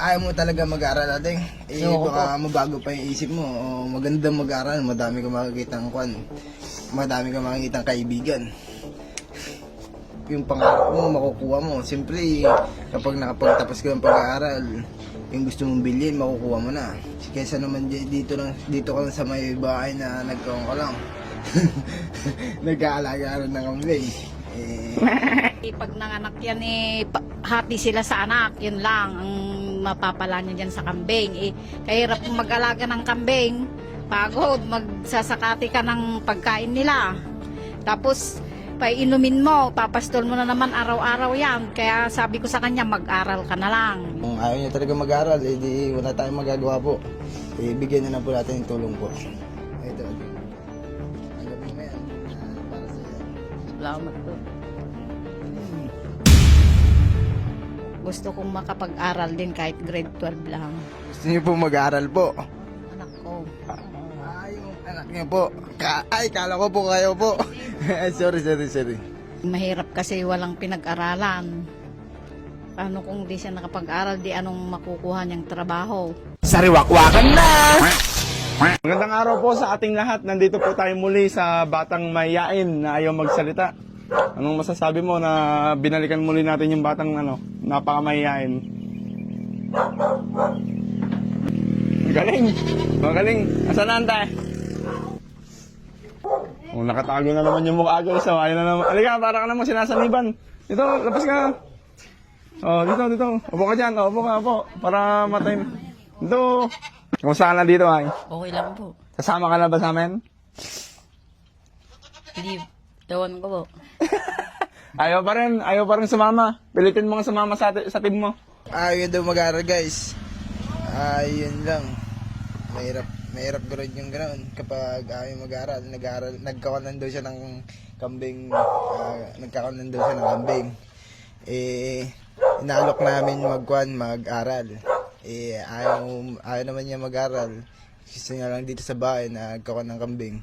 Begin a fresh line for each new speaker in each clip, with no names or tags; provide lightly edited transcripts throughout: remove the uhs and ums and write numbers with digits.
Ayaw mo talaga mag-aral natin. Baka mabago pa yung isip mo. O magandang mag-aral, madami ka makikita ang kwan. Madami ka makikita ang kaibigan. Yung pangarap mo, makukuha mo. Siyempre, kapag nakapagtapos ka ng pag-aaral, yung gusto mong bilhin, makukuha mo na. Kesa naman dito ka lang sa may bahay na nagkawang ka lang. Nag-aalaga rin ng kambing.
Pag nanganak yan, happy sila sa anak. Yun lang ang mapapala niya dyan sa kambing. Kahirap mag-alaga ng kambing. Pagod, magsasakati ka ng pagkain nila. Tapos, painumin mo, papastol mo na naman araw-araw yan. Kaya sabi ko sa kanya, mag-aral ka na lang.
Kung ayaw niya talaga mag-aral, di wala tayong magagawa po. Bigyan na lang po natin yung tulong po. Ito. Alam mo yan. Para sa iyo.
Salamat po. Gusto kong makapag-aral din kahit grade 12 lang.
Gusto niyo po mag-aral po?
Anak ko.
Yung anak niyo po. Kala ko po kayo po. Sorry.
Mahirap kasi walang pinag-aralan. Paano kung di siya nakapag-aral, di anong makukuha niyang trabaho?
Sariwakwakan na!
Magandang araw po sa ating lahat. Nandito po tayo muli sa Batang Mayayain na ayaw magsalita. Anong masasabi mo na binalikan muli natin yung batang napakamayayain? Magaling. Asan na antay? Oh, nakatago na naman yung mukha guys. So, ayun na naman. Halika, para ka naman sinasaniban. Dito, labas ka. Oh, dito. Upo ka dyan. Upo. Para matay. Dito. Kumusta ka na dito ay?
Okay lang po.
Kasama ka na ba sa amin?
Hindi, tawan ko po.
Ayaw pa rin sumama. Pilitin mo nga sumama sa team mo.
Ayaw daw mag-aral guys. Ayun lang. Mahirap gawin yung ganoon kapag ayaw mag-aral. Nagkakaroon daw siya ng kambing. Nagkakaroon daw siya ng kambing. Inaalok namin mag-aral. Ayaw naman niya mag-aral. Gusto niya lang dito sa bahay na nagkakaroon ng kambing.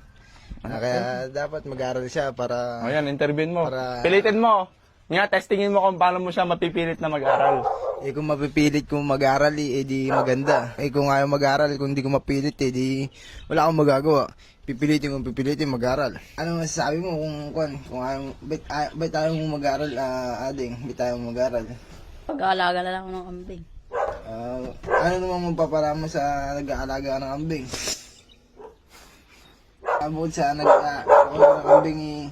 Kaya dapat mag-aral siya para...
O yan, interviewin mo.
Para-
Pilitin mo. Nga, testingin mo kung paano mo siya mapipilit na mag-aral.
Kung mapipilit kong mag-aral, di maganda. Kung ayaw mag-aral, kung di ko mapilit, di wala akong magagawa. Pipilitin mag-aral. Ano masasabi mo kung ayaw, ba't ayaw mo mag-aral, ading? Ba't ayaw mo mag-aral?
Pag-aalaga na lang ako ng kambing.
Ano naman magpapala mo sa nag-aalaga ng kambing? Abot sa kambing,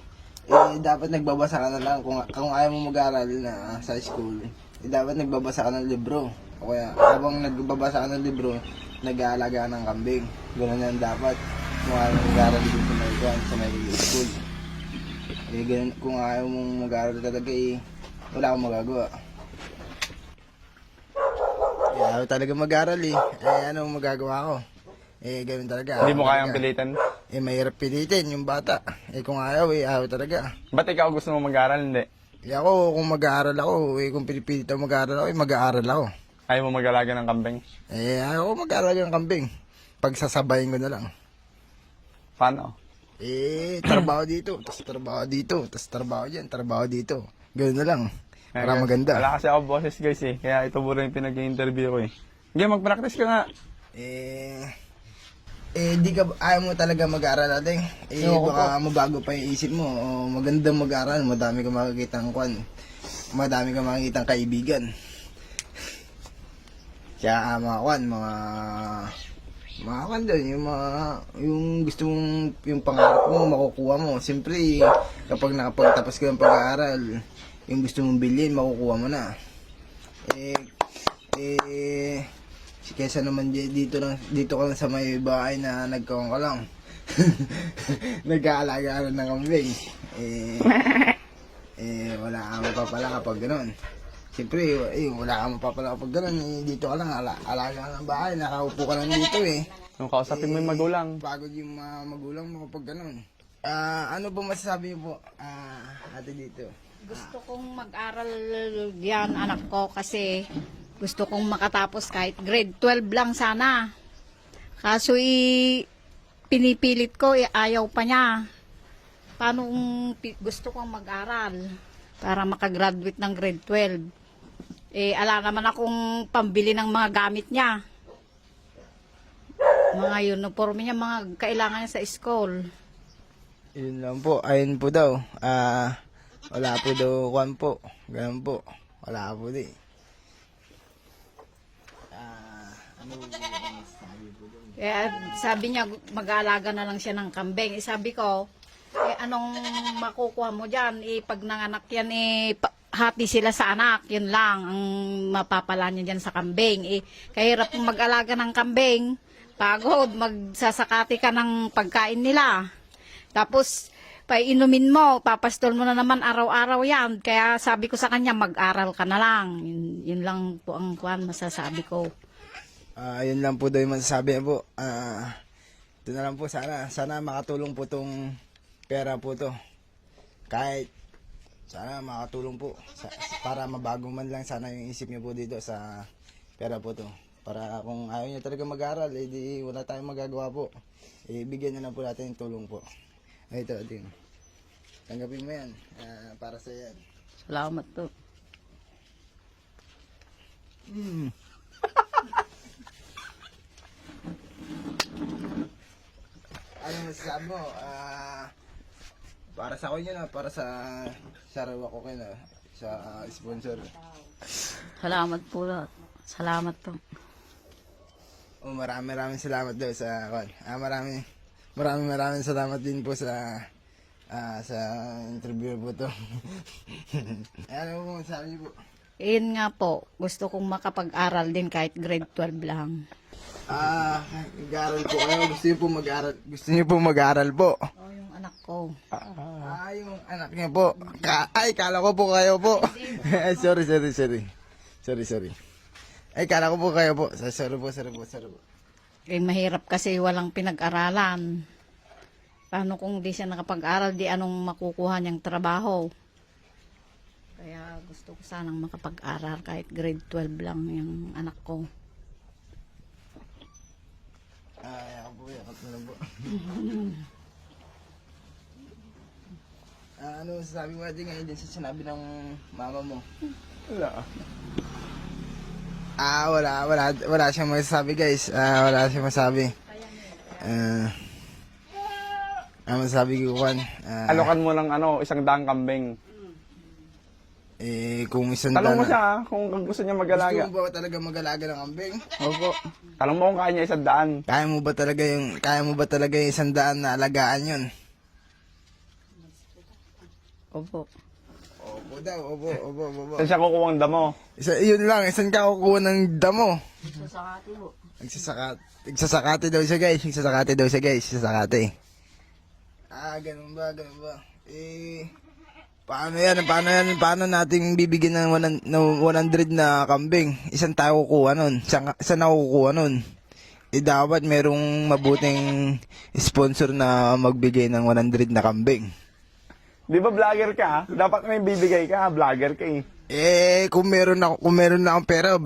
dapat nagbabasa ka na lang. Kung ayaw mo mag-aral na sa school, dapat nagbabasa ka ng libro. O kaya, habang nagbabasa ka ng libro, nag-aalaga ng kambing. Ganun yan dapat. Kung ayaw mo mag-aral dito sa may school. Ganun, kung ayaw mong mag-aral talaga, wala akong magagawa. Ayaw talaga mag-aral ano magagawa ko? Ganun talaga.
Hindi mo kayang pilitin.
Mahirap pilitin yung bata. Kung ayaw talaga.
Ba't ikaw gusto mo mag-aral? Hindi.
Ako, kung mag-aaral ako, kung pinipilit ako mag-aaral ako, mag-aaral ako.
Ayaw mo mag-alaga ng kambing?
Ayaw ko mag-aaral ng kambing. Pagsasabayin ko na lang.
Paano?
Trabaho dito, tas trabaho dyan, trabaho dito. Ganun na lang. Para
Kaya,
maganda.
Wala kasi ako boses guys Kaya ito muna yung pinag-interview ko Hindi, mag-practice ka nga.
Ayaw mo talaga mag-aaral natin. Baka mabago pa yung isip mo. O magandang mag-aaral, madami ka makikita ang kwan. Madami ka makikita ang kaibigan. Kaya mga kwan doon, yung gusto mong, yung pangarap mo, makukuha mo. Siyempre, kapag nakapagtapos ka ng pag-aaral, yung gusto mong bilhin, makukuha mo na. Kesa naman dito ka lang sa may bahay na nagkawang ka lang. Nag-aalaga rin ng kambing. Wala kang mapapala kapag gano'n. Siyempre, wala kang mapapala kapag gano'n. Dito ka lang, alaga ng bahay, nakaupo ka lang dito
Yung kausapin mo yung magulang.
Pagod yung mga magulang mo kapag gano'n. Ano ba masasabi niyo po, ate dito?
Gusto kong mag-aral yan, anak ko, kasi gusto kong makatapos kahit grade 12 lang sana. Kaso pinipilit ko, ayaw pa niya. Paano kung gusto kong mag-aral para makagraduate ng grade 12? ala naman akong pambili ng mga gamit niya. Mga uniforme niya, mga kailangan niya sa school.
Yun lang po, ayun po daw. Wala po daw kwan po. Ganun po. Wala po di. Ano po sabi po doon?
Kaya sabi niya, mag-aalaga na lang siya ng kambing. Sabi ko, anong makukuha mo dyan? Pag nanganak yan, hati sila sa anak. Yun lang ang mapapala niya dyan sa kambing. Kahirap mag-alaga ng kambing. Pagod, magsasakati ka ng pagkain nila. Tapos, painumin mo, papastol mo na naman araw-araw yan. Kaya sabi ko sa kanya, mag-aral ka na lang. Yun lang po ang masasabi ko.
Yun lang po daw yung masasabi po. Ito na lang po sana. Sana makatulong po tong pera po to. Kahit sana makatulong po. Para mabago man lang sana yung isip niyo po dito sa pera po to. Para kung ayaw niya talaga mag-aral, di wala tayong magagawa po. Bigyan na lang po natin yung tulong po. Ito, din. Tanggapin mo yan. Para sa yan.
Salamat po.
Ano masasabi mo? Para sa akin yun, para sa Sarawak ko kayo na. Sa sponsor.
Salamat po lahat. Salamat po.
Maraming salamat daw sa kwan. Maraming salamat din po sa interview po to. Ano po masasabi niyo po?
Yun nga po, gusto kong makapag-aral din kahit grade 12 lang.
Mag-aral po kayo. Gusto niyo po mag-aral po.
Yung anak ko.
Yung anak niya po. Kala ko po kayo po. Sorry. Kala ko po kayo po. Sorry po.
Mahirap kasi walang pinag-aralan. Paano kung di siya nakapag-aral, di anong makukuha niyang trabaho? Kaya gusto ko sanang makapag-aral kahit grade 12 lang yung anak ko.
Yakap na lang po. Ano sabi mo natin ngayon din sa sinabi ng mama mo? Wala siyang masasabi guys. Wala siyang masabi. Ang masasabi ko kan.
Alokan mo ng 100 kambing.
Kung isang
Talong mo siya kung gusto niya mag-alaga.
Gusto mo ba talaga mag-alaga ng kambing?
Opo. Talong mo kung kaya niya 100.
Kaya mo ba talaga yung 100 na alagaan yun?
Opo.
Opo daw, opo.
Saan siya kukuha ang damo?
Yun lang, isan ka kukuha ng damo?
Sasakati po.
Nagsasakate daw siya guys. Sasakate. Ganun ba? Paano natin bibigyan ng 100 na kambing? Isan tayo kukuha nun? Saan ako kukuha nun? Dapat merong mabuting sponsor na magbigay ng 100 na kambing.
Di ba vlogger ka? Dapat may bibigay ka, vlogger ka
Kung meron na akong pera,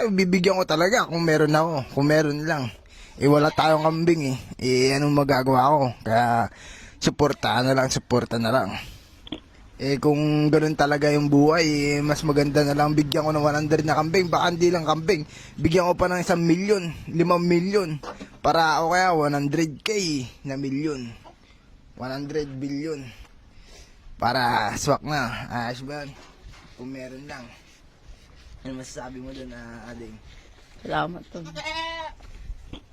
bibigyan ko talaga kung meron ako. Kung meron lang. Wala tayong kambing anong magagawa ko? Kaya suporta na lang. Kung ganoon talaga yung buhay, mas maganda na lang bigyan ko ng 100 na kambing. Baka hindi lang kambing. Bigyan ko pa ng 1 milyon, 5 milyon. Para o kaya 100k na milyon. 100 billion. Para swak na. Ayos ba? Kung meron lang. Ano masasabi mo doon, Ading?
Salamat po.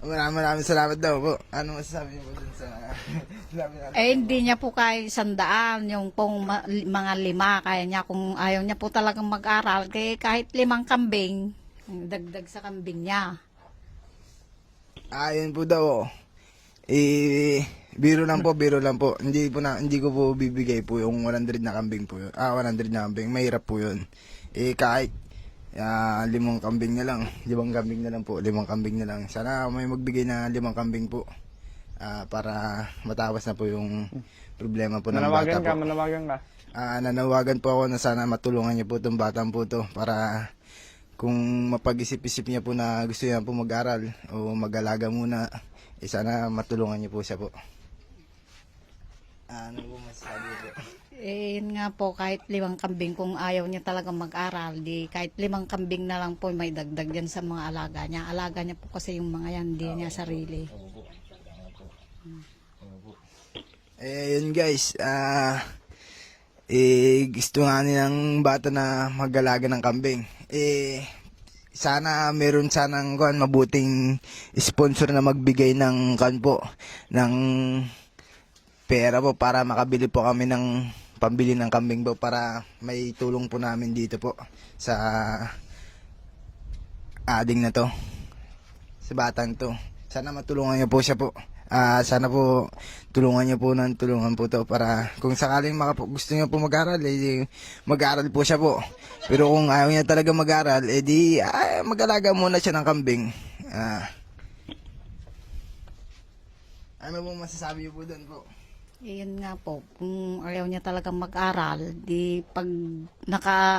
Maraming salamat daw po. Ano masasabi niyo po doon sa sabi natin?
Hindi niya po kaya 100, yung pong mga 5, kaya niya kung ayaw niya po talagang mag-aral, kahit 5 kambing, dagdag sa kambing niya.
Yun po daw. Biro lang po. Hindi ko po bibigay po yung 100 na kambing po yun. 100 na kambing. Mahirap po yun. Kahit 5 kambing na lang. 5 kambing na lang po. 5 kambing na lang. Sana may magbigay na 5 kambing po. Para matawas na po yung problema po ng bata po.
Manawagan ka.
Nanawagan po ako na sana matulungan niyo po itong batang po to. Para kung mapag-isip-isip niya po na gusto niya po mag-aral o mag-alaga muna, sana matulungan niyo po siya po. Ano po masasabi po?
Eh, yun nga po, kahit 5 kambing, kung ayaw niya talaga mag-aral, di kahit 5 kambing na lang po may dagdag yan sa mga alaga niya. Alaga niya po kasi yung mga yan, di niya sarili.
Eh, yun guys, gusto nga nilang bata na mag-alaga ng kambing. Sana meron sanang mabuting sponsor na magbigay ng ng pera po para makabili po kami ng pambili ng kambing po para may tulong po namin dito po sa ading na to, sa batang to. Sana matulungan niyo po siya po. Sana po tulungan niyo po ng tulungan po to para kung sakaling gusto niyo po mag-aral, mag-aral po siya po. Pero kung ayaw niya talaga mag-aral, mag-alaga muna siya ng kambing. Ano po masasabi niyo po doon po?
Eh, yun nga po, kung ayaw niya talaga mag-aral, di pag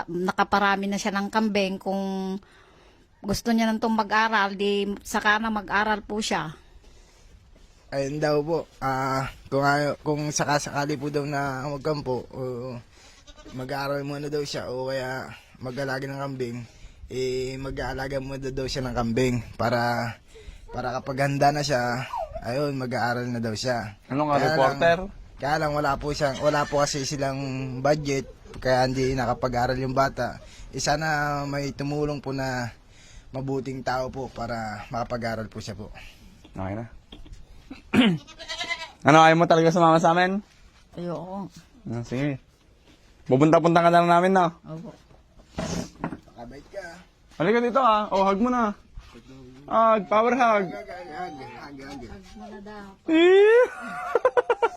nakaparami na siya ng kambing, kung gusto niya nang mag-aral, di saka na mag-aral po siya.
Ayun daw po, kung sakasakali po daw na magkampo, mag-aaral muna daw siya o kaya mag-alaga ng kambing, mag-aalaga muna daw siya ng kambing para kapag handa na siya, ayun, mag-aaral na daw siya.
Ano nga, reporter?
Kaya lang wala po kasi silang budget, kaya hindi nakapag-aral yung bata. Sana may tumulong po na mabuting tao po para makapag-aral po siya po.
Okay na. Ano, ayaw mo talaga sumama sa amin?
Ayoko.
Sige. Pupunta-punta ka na lang namin na.
Opo.
Pakabait ka.
Halika dito hug mo na. Hug, power hug.
Hag.
Muna daw.
Eh!